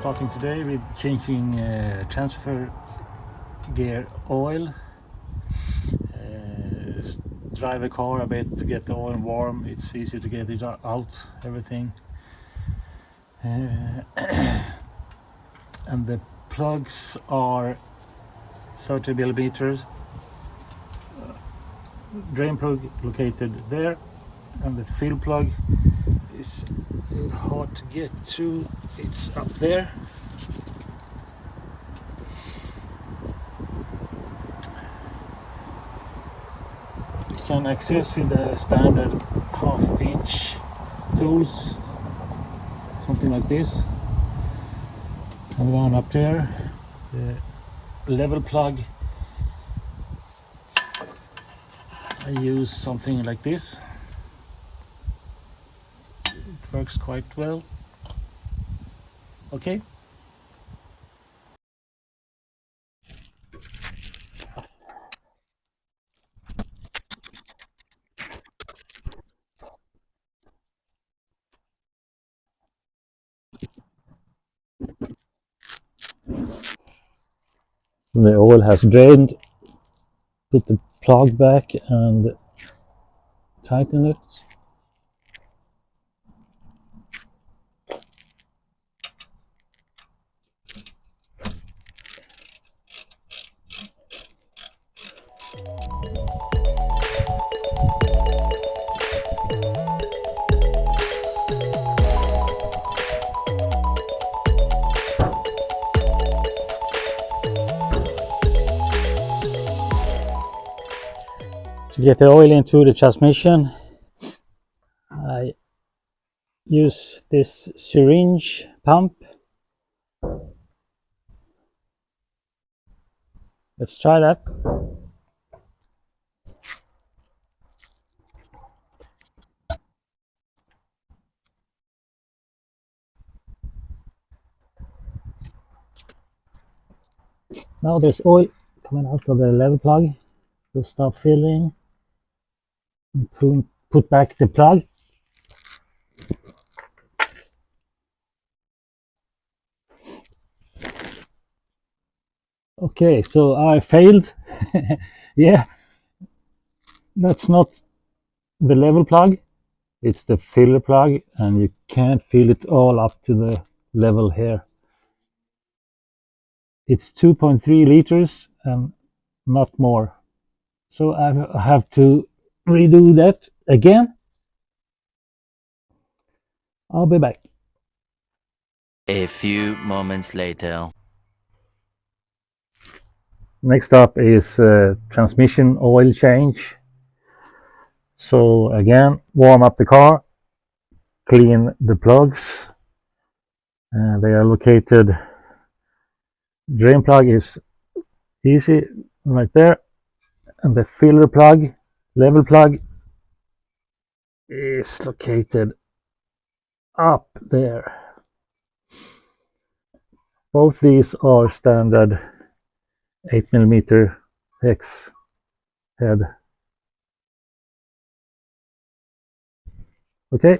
starting today with changing transfer gear oil. Drive the car a bit to get the oil warm. It's easy to get it out, everything. And the plugs are 30 millimeters. Drain plug located there, and the fill plug is hard to get to. It's up there. You can access with the standard half-inch tools, something like this. And one up there, the level plug. I use something like this. It works quite well. Okay. The oil has drained. Put the plug back and tighten it. To get the oil into the transmission, I use this syringe pump. Let's try that. Now there's oil coming out of the level plug. So stop filling and put back the plug. Okay, so I failed. Yeah, that's not the level plug, it's the filler plug, and you can't fill it all up to the level here. It's 2.3 liters and not more. So I have to redo that again. I'll be back. A few moments later. Next up is transmission oil change. So again, warm up the car, clean the plugs. They are located. Drain plug is easy right there, and the filler plug, level plug, is located up there. Both these are standard 8mm hex head. Okay.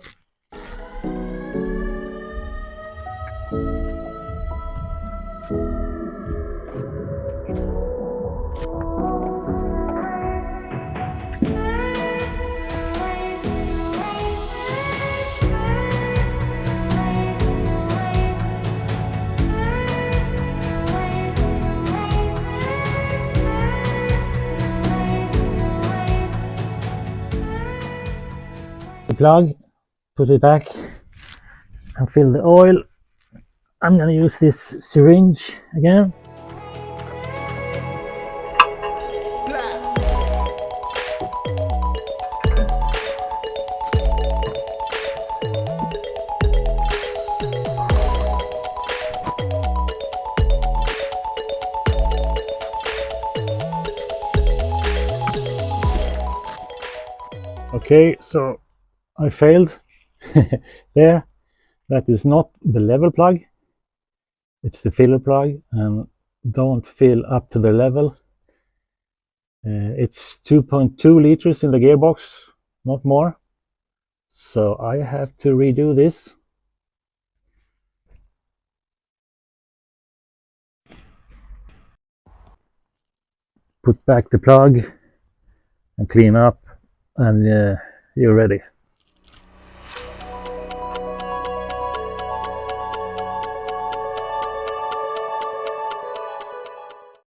The plug, put it back and fill the oil. I'm gonna use this syringe again. Okay, so I failed there. That is not the level plug, it's the filler plug, and don't fill up to the level. It's 2.2 liters in the gearbox, not more. So I have to redo this. put back the plug and clean up, and you're ready.